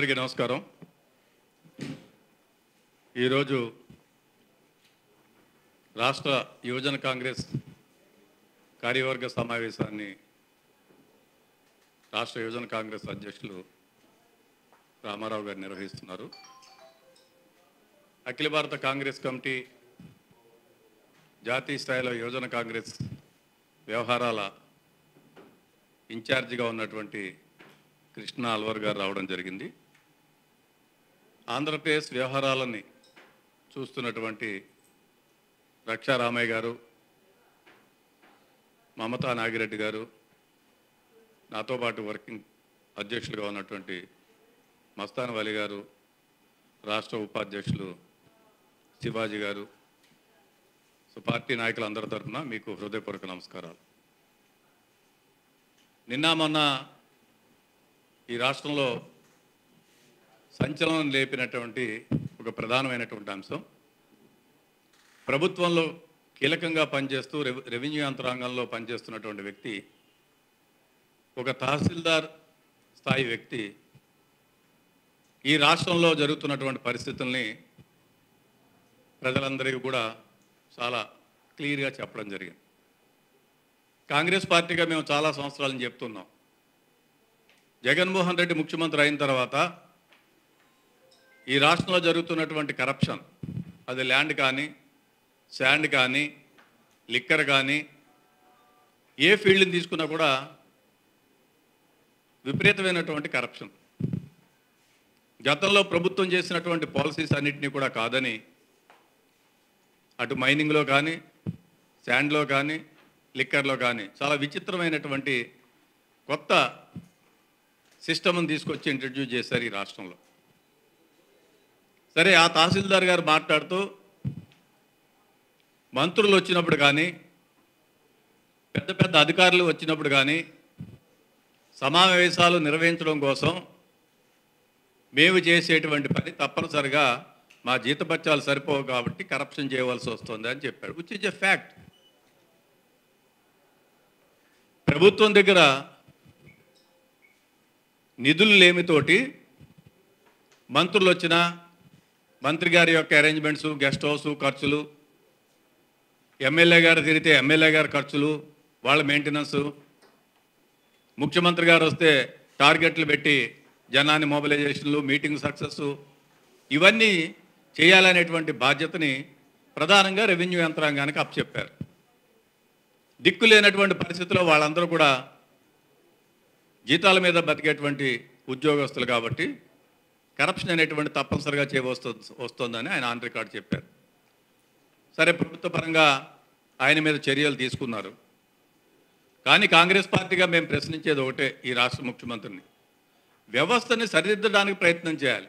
అందరికీ నమస్కారం. ఈరోజు రాష్ట్ర యువజన కాంగ్రెస్ కార్యవర్గ సమావేశాన్ని రాష్ట్ర యువజన కాంగ్రెస్ అధ్యక్షులు రామారావు గారు నిర్వహిస్తున్నారు. అఖిల భారత కాంగ్రెస్ కమిటీ జాతీయ స్థాయిలో యువజన కాంగ్రెస్ వ్యవహారాల ఇన్ఛార్జిగా ఉన్నటువంటి కృష్ణ అల్వర్ గారు రావడం జరిగింది. ఆంధ్రప్రదేశ్ వ్యవహారాలని చూస్తున్నటువంటి రక్షా రామయ్య గారు, మమతా నాగిరెడ్డి గారు, నాతో పాటు వర్కింగ్ అధ్యక్షులుగా ఉన్నటువంటి మస్తాన్ వలి గారు, రాష్ట్ర ఉపాధ్యక్షులు శివాజీ గారు, పార్టీ నాయకులందరి తరఫున మీకు హృదయపూర్వక నమస్కారాలు. నిన్న మొన్న ఈ రాష్ట్రంలో సంచలనం లేపినటువంటి ఒక ప్రధానమైనటువంటి అంశం, ప్రభుత్వంలో కీలకంగా పనిచేస్తూ రెవెన్యూ యంత్రాంగంలో పనిచేస్తున్నటువంటి వ్యక్తి, ఒక తహసీల్దార్ స్థాయి వ్యక్తి ఈ రాష్ట్రంలో జరుగుతున్నటువంటి పరిస్థితుల్ని ప్రజలందరికీ కూడా చాలా క్లియర్గా చెప్పడం జరిగింది. కాంగ్రెస్ పార్టీగా మేము చాలా సంవత్సరాలను చెప్తున్నాం, జగన్మోహన్ రెడ్డి ముఖ్యమంత్రి అయిన తర్వాత ఈ రాష్ట్రంలో జరుగుతున్నటువంటి కరప్షన్, అది ల్యాండ్ కానీ, శాండ్ కానీ, లిక్కర్ కానీ, ఏ ఫీల్డ్ని తీసుకున్నా కూడా విపరీతమైనటువంటి కరప్షన్. గతంలో ప్రభుత్వం చేసినటువంటి పాలసీస్ అన్నింటినీ కూడా కాదని, అటు మైనింగ్లో కానీ, శాండ్లో కానీ, లిక్కర్లో కానీ చాలా విచిత్రమైనటువంటి కొత్త సిస్టమ్ని తీసుకొచ్చి ఇంట్రడ్యూస్ చేశారు ఈ రాష్ట్రంలో. సరే, ఆ తహసీల్దార్ గారు మాట్లాడుతూ మంత్రులు వచ్చినప్పుడు కానీ, పెద్ద పెద్ద అధికారులు వచ్చినప్పుడు కానీ సమావేశాలు నిర్వహించడం కోసం మేము చేసేటువంటి పని తప్పనిసరిగా మా జీతభత్యాలు సరిపోవు కాబట్టి కరప్షన్ చేయవలసి వస్తుంది అని చెప్పాడు, విచ్ ఈజ్ ఎ ఫ్యాక్ట్. ప్రభుత్వం దగ్గర నిధులు లేమితోటి మంత్రులు వచ్చినా మంత్రి గారి యొక్క అరేంజ్మెంట్స్, గెస్ట్ హౌస్ ఖర్చులు, ఎమ్మెల్యే గారు తిరిగితే ఎమ్మెల్యే గారి ఖర్చులు, వాళ్ళ మెయింటెనెన్సు, ముఖ్యమంత్రి గారు వస్తే టార్గెట్లు పెట్టి జనాన్ని మొబిలైజేషన్లు, మీటింగ్ సక్సెస్, ఇవన్నీ చేయాలనేటువంటి బాధ్యతని ప్రధానంగా రెవెన్యూ యంత్రాంగానికి అప్పచెప్పారు. దిక్కు లేనటువంటి పరిస్థితుల్లో వాళ్ళందరూ కూడా జీతాల మీద బతికేటువంటి ఉద్యోగస్తులు కాబట్టి కరప్షన్ అనేటువంటి తప్పనిసరిగా వస్తుందని ఆయన ఆన్ రికార్డ్ చెప్పారు. సరే, ప్రభుత్వ పరంగా ఆయన మీద చర్యలు తీసుకున్నారు. కానీ కాంగ్రెస్ పార్టీగా మేము ప్రశ్నించేది ఒకటే, ఈ రాష్ట్ర ముఖ్యమంత్రిని వ్యవస్థని సరిదిద్దడానికి ప్రయత్నం చేయాలి.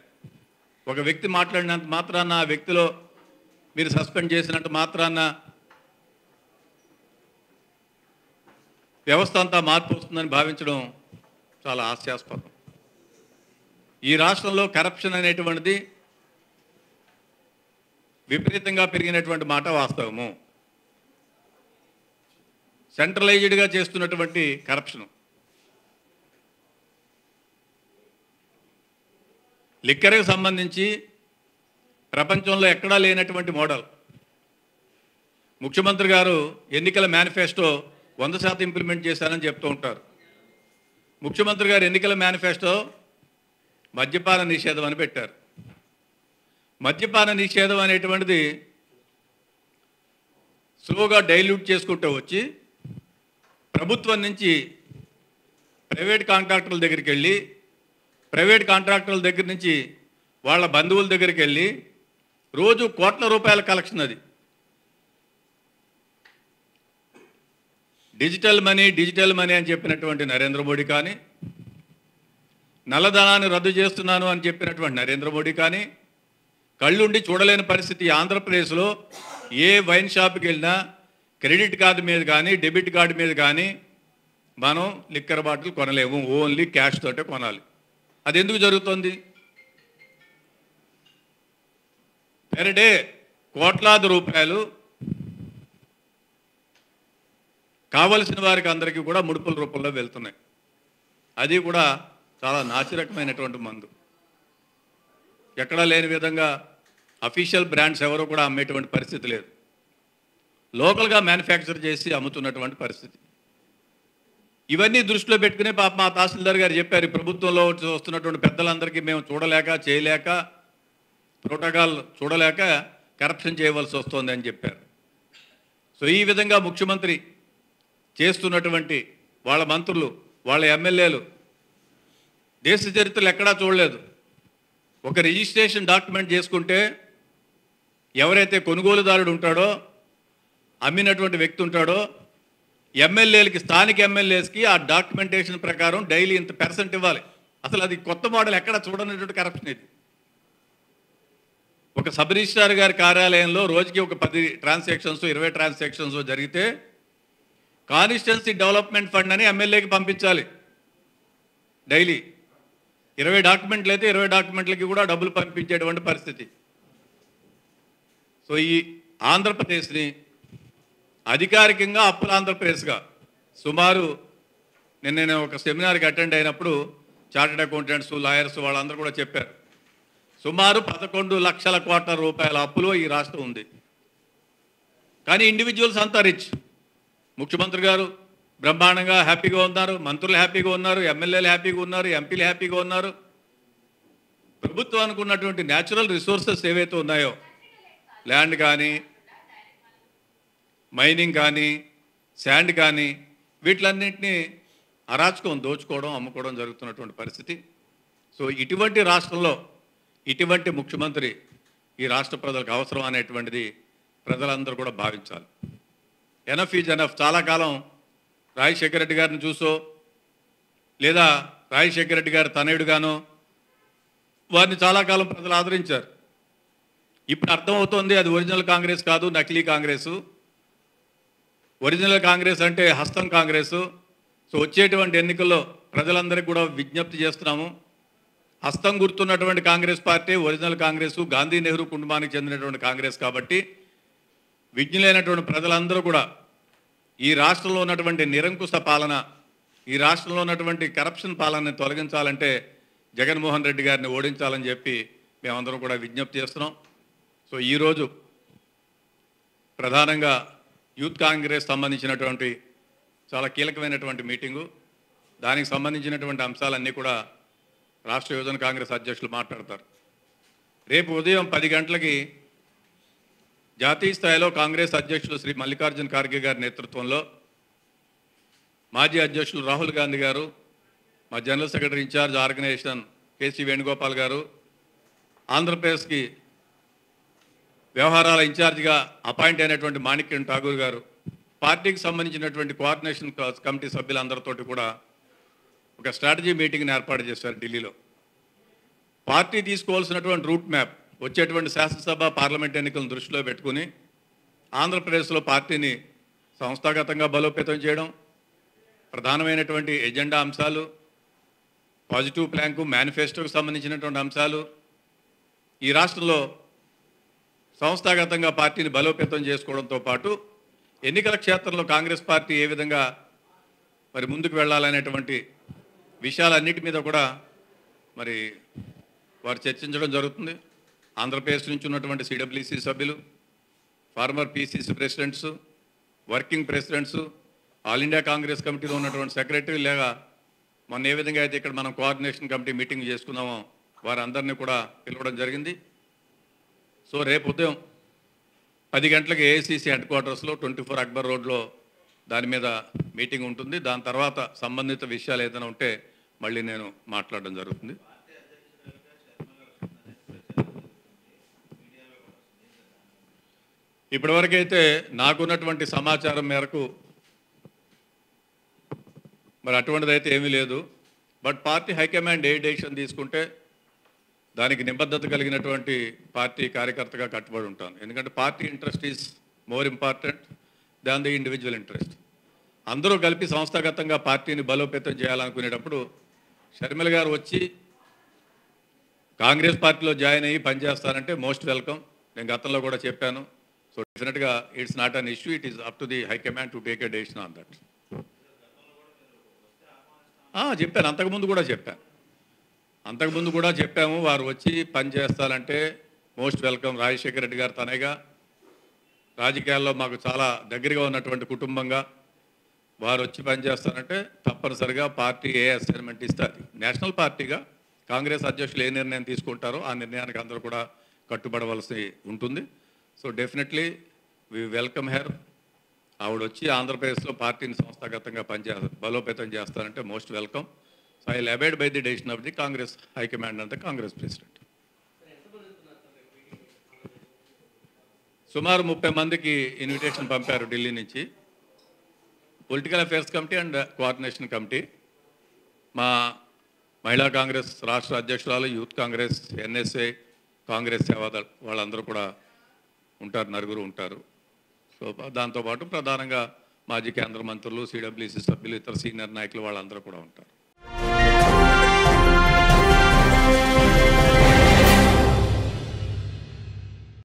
ఒక వ్యక్తి మాట్లాడినంత మాత్రాన, ఆ వ్యక్తిలో మీరు సస్పెండ్ చేసినంత మాత్రాన వ్యవస్థ అంతా మార్పు వస్తుందని భావించడం చాలా హాస్యాస్పదం. ఈ రాష్ట్రంలో కరప్షన్ అనేటువంటిది విపరీతంగా పెరిగినటువంటి మాట వాస్తవము. సెంట్రలైజ్డ్గా చేస్తున్నటువంటి కరప్షను, లిక్కర్కి సంబంధించి ప్రపంచంలో ఎక్కడా లేనటువంటి మోడల్. ముఖ్యమంత్రి గారు ఎన్నికల మేనిఫెస్టో 100% ఇంప్లిమెంట్ చేశారని చెప్తూ ఉంటారు. ముఖ్యమంత్రి గారు ఎన్నికల మేనిఫెస్టో మద్యపాన నిషేధం అని పెట్టారు. మద్యపాన నిషేధం అనేటువంటిది స్లోగా డైల్యూట్ చేసుకుంటూ వచ్చి ప్రభుత్వం నుంచి ప్రైవేట్ కాంట్రాక్టర్ల దగ్గరికి వెళ్ళి, ప్రైవేట్ కాంట్రాక్టర్ల దగ్గర నుంచి వాళ్ళ బంధువుల దగ్గరికి వెళ్ళి రోజు కోట్ల రూపాయల కలెక్షన్. అది డిజిటల్ మనీ అని చెప్పినటువంటి నరేంద్ర మోడీ కానీ, నల్లధనాన్ని రద్దు చేస్తున్నాను అని చెప్పినటువంటి నరేంద్ర మోడీ కానీ, కళ్ళుండి చూడలేని పరిస్థితి. ఆంధ్రప్రదేశ్లో ఏ వైన్ షాప్కి వెళ్ళినా క్రెడిట్ కార్డు మీద కానీ, డెబిట్ కార్డు మీద కానీ మనం లిక్కర్ బాటిల్ కొనలేము, ఓన్లీ క్యాష్ తోటే కొనాలి. అది ఎందుకు జరుగుతుంది? పెర్ డే కోట్లాది రూపాయలు కావలసిన వారికి అందరికీ కూడా ముడుపుల రూపంలో వెళ్తున్నాయి. అది కూడా చాలా నాసిరకమైనటువంటి మందు. ఎక్కడా లేని విధంగా అఫీషియల్ బ్రాండ్స్ ఎవరు కూడా అమ్మేటువంటి పరిస్థితి లేదు. లోకల్గా మ్యానుఫ్యాక్చర్ చేసి అమ్ముతున్నటువంటి పరిస్థితి. ఇవన్నీ దృష్టిలో పెట్టుకునే పాప మా తహసీల్దార్ గారు చెప్పారు, ప్రభుత్వంలో వస్తున్నటువంటి పెద్దలందరికీ మేము చూడలేక చేయలేక ప్రోటోకాల్ చూడలేక కరప్షన్ చేయవలసి వస్తుంది అని చెప్పారు. సో ఈ విధంగా ముఖ్యమంత్రి చేస్తున్నటువంటి వాళ్ళ మంత్రులు, వాళ్ళ ఎమ్మెల్యేలు దేశ చరిత్రలు ఎక్కడా చూడలేదు. ఒక రిజిస్ట్రేషన్ డాక్యుమెంట్ చేసుకుంటే ఎవరైతే కొనుగోలుదారుడు ఉంటాడో, అమ్మినటువంటి వ్యక్తి ఉంటాడో, ఎమ్మెల్యేలకి, స్థానిక ఎమ్మెల్యేస్కి ఆ డాక్యుమెంటేషన్ ప్రకారం డైలీ ఇంత % ఇవ్వాలి. అసలు అది కొత్త మోడల్, ఎక్కడ చూడనటువంటి కరప్షన్ ఇది. ఒక సబ్ రిజిస్ట్రార్ గారి కార్యాలయంలో రోజుకి ఒక 10 ట్రాన్సాక్షన్స్ 20 ట్రాన్సాక్షన్స్ జరిగితే కాన్స్టిట్యుయెన్సీ డెవలప్మెంట్ ఫండ్ అని ఎమ్మెల్యేకి పంపించాలి డైలీ. 20 డాక్యుమెంట్లు అయితే 20 డాక్యుమెంట్లకి కూడా డబ్బులు పంపించేటువంటి పరిస్థితి. సో ఈ ఆంధ్రప్రదేశ్ని అధికారికంగా అప్పుల ఆంధ్రప్రదేశ్గా సుమారు నేను ఒక సెమినార్కి అటెండ్ అయినప్పుడు చార్టెడ్ అకౌంటెంట్స్, లాయర్స్ వాళ్ళందరూ కూడా చెప్పారు, సుమారు 11 లక్షల కోట్ల రూపాయల అప్పులో ఈ రాష్ట్రం ఉంది. కానీ ఇండివిజువల్స్ అంతా రిచ్. ముఖ్యమంత్రి గారు బ్రహ్మాండంగా హ్యాపీగా ఉన్నారు, మంత్రులు హ్యాపీగా ఉన్నారు, ఎమ్మెల్యేలు హ్యాపీగా ఉన్నారు, ఎంపీలు హ్యాపీగా ఉన్నారు. ప్రభుత్వానికి ఉన్నటువంటి న్యాచురల్ రిసోర్సెస్ ఏవైతే ఉన్నాయో, ల్యాండ్ కానీ, మైనింగ్ కానీ, శాండ్ కానీ, వీటిలన్నింటినీ అరాచకం, దోచుకోవడం, అమ్ముకోవడం జరుగుతున్నటువంటి పరిస్థితి. సో ఇటువంటి రాష్ట్రంలో ఇటువంటి ముఖ్యమంత్రి ఈ రాష్ట్ర ప్రజలకు అవసరం అనేటువంటిది ప్రజలందరూ కూడా భావించాలి. Enough is enough. చాలా కాలం రాజశేఖర రెడ్డి గారిని చూసో, లేదా రాజశేఖర రెడ్డి గారి తనయుడుగానో వారిని చాలా కాలం ప్రజలు ఆదరించారు. ఇప్పుడు అర్థమవుతోంది అది ఒరిజినల్ కాంగ్రెస్ కాదు, నకిలీ కాంగ్రెసు. ఒరిజినల్ కాంగ్రెస్ అంటే హస్తం కాంగ్రెసు. సో వచ్చేటువంటి ఎన్నికల్లో ప్రజలందరికీ కూడా విజ్ఞప్తి చేస్తున్నాము, హస్తం గుర్తున్నటువంటి కాంగ్రెస్ పార్టీ ఒరిజినల్ కాంగ్రెసు, గాంధీ నెహ్రూ కుటుంబానికి చెందినటువంటి కాంగ్రెస్. కాబట్టి విజ్ఞులైనటువంటి ప్రజలందరూ కూడా ఈ రాష్ట్రంలో ఉన్నటువంటి నిరంకుశ పాలన, ఈ రాష్ట్రంలో ఉన్నటువంటి కరప్షన్ పాలనని తొలగించాలంటే జగన్మోహన్ రెడ్డి గారిని ఓడించాలని చెప్పి మేమందరం కూడా విజ్ఞప్తి చేస్తున్నాం. సో ఈరోజు ప్రధానంగా యూత్ కాంగ్రెస్ సంబంధించినటువంటి చాలా కీలకమైనటువంటి మీటింగు. దానికి సంబంధించినటువంటి అంశాలన్నీ కూడా రాష్ట్ర యువజన కాంగ్రెస్ అధ్యక్షులు మాట్లాడతారు. రేపు ఉదయం 10 గంటలకి జాతీయ స్థాయిలో కాంగ్రెస్ అధ్యక్షులు శ్రీ మల్లికార్జున ఖార్గే గారి నేతృత్వంలో మాజీ అధ్యక్షులు రాహుల్ గాంధీ గారు, మా general secretary incharge organisation KC Venugopal గారు, ఆంధ్రప్రదేశ్కి వ్యవహారాల ఇన్ఛార్జిగా అపాయింట్ అయినటువంటి మాణిక్యం ఠాగూర్ గారు, పార్టీకి సంబంధించినటువంటి కోఆర్డినేషన్ కమిటీ సభ్యులందరితోటి కూడా ఒక స్ట్రాటజీ మీటింగ్ని ఏర్పాటు చేశారు ఢిల్లీలో. పార్టీ తీసుకోవాల్సినటువంటి రూట్ మ్యాప్, వచ్చేటువంటి శాసనసభ పార్లమెంట్ ఎన్నికలను దృష్టిలో పెట్టుకుని ఆంధ్రప్రదేశ్లో పార్టీని సంస్థాగతంగా బలోపేతం చేయడం, ప్రధానమైనటువంటి ఎజెండా అంశాలు, పాజిటివ్ ప్లాన్కు, మేనిఫెస్టోకు సంబంధించినటువంటి అంశాలు, ఈ రాష్ట్రంలో సంస్థాగతంగా పార్టీని బలోపేతం చేసుకోవడంతో పాటు ఎన్నికల క్షేత్రంలో కాంగ్రెస్ పార్టీ ఏ విధంగా మరి ముందుకు వెళ్ళాలనేటువంటి విషయాలన్నిటి మీద కూడా మరి వారు చర్చించడం జరుగుతుంది. ఆంధ్రప్రదేశ్ నుంచి ఉన్నటువంటి సిడబ్ల్యూసీ సభ్యులు, former PCC presidents, working presidents, all India Congress కమిటీలో ఉన్నటువంటి సెక్రటరీ, లేదా మొన్న ఏ విధంగా అయితే ఇక్కడ మనం కోఆర్డినేషన్ కమిటీ మీటింగ్ చేసుకున్నామో వారందరినీ కూడా పిలవడం జరిగింది. సో రేపు ఉదయం 10 గంటలకు ఏఐసీసీ హెడ్ క్వార్టర్స్లో 24 అక్బర్ రోడ్లో దాని మీద మీటింగ్ ఉంటుంది. దాని తర్వాత సంబంధిత విషయాలు ఏదైనా ఉంటే మళ్ళీ నేను మాట్లాడడం జరుగుతుంది. ఇప్పటివరకైతే నాకున్నటువంటి సమాచారం మేరకు మరి అటువంటిదైతే ఏమీ లేదు. But party high command A decision తీసుకుంటే దానికి నిబద్ధత కలిగినటువంటి పార్టీ కార్యకర్తగా కట్టుబడి ఉంటాను. ఎందుకంటే party interest is more important than the individual interest. అందరూ కలిపి సంస్థాగతంగా పార్టీని బలోపేతం చేయాలనుకునేటప్పుడు షర్మిల గారు వచ్చి కాంగ్రెస్ పార్టీలో జాయిన్ అయ్యి పనిచేస్తారంటే మోస్ట్ వెల్కమ్. నేను గతంలో కూడా చెప్పాను. సో డెఫినెట్గా it's not an issue, it is up to the high command to take a decision on that. చెప్పాను, అంతకుముందు కూడా చెప్పాను. అంతకుముందు కూడా చెప్పాము, వారు వచ్చి పని చేస్తారంటే మోస్ట్ వెల్కమ్. రాజశేఖర రెడ్డి గారు తనగా రాజకీయాల్లో మాకు చాలా దగ్గరగా ఉన్నటువంటి కుటుంబంగా వారు వచ్చి పనిచేస్తారంటే తప్పనిసరిగా పార్టీ ఏ అసైన్మెంట్ ఇస్తే అది. నేషనల్ పార్టీగా కాంగ్రెస్ అధ్యక్షులు ఏ నిర్ణయం తీసుకుంటారో ఆ నిర్ణయానికి అందరూ కూడా కట్టుబడవలసి ఉంటుంది. So definitely we welcome her. ఆవిడ వచ్చి ఆంధ్రప్రదేశ్లో పార్టీని సంస్థాగతంగా బలోపేతం చేస్తారంటే most welcome. So I will abide by the decision of the Congress high command and the Congress president. సుమారు 30 మందికి ఇన్విటేషన్ పంపారు ఢిల్లీ నుంచి. Political affairs committee and coordination committee, మా మహిళా కాంగ్రెస్ రాష్ట్ర అధ్యక్షురాలు, యూత్ కాంగ్రెస్, ఎన్ఎస్ఏ, కాంగ్రెస్ సేవాదళ్ వాళ్ళందరూ కూడా ఉంటారు, నలుగురు ఉంటారు. సో దాంతోపాటు ప్రధానంగా మాజీ కేంద్ర మంత్రులు, సిడబ్ల్యూసీ సభ్యులు, ఇతర సీనియర్ నాయకులు వాళ్ళందరూ కూడా ఉంటారు.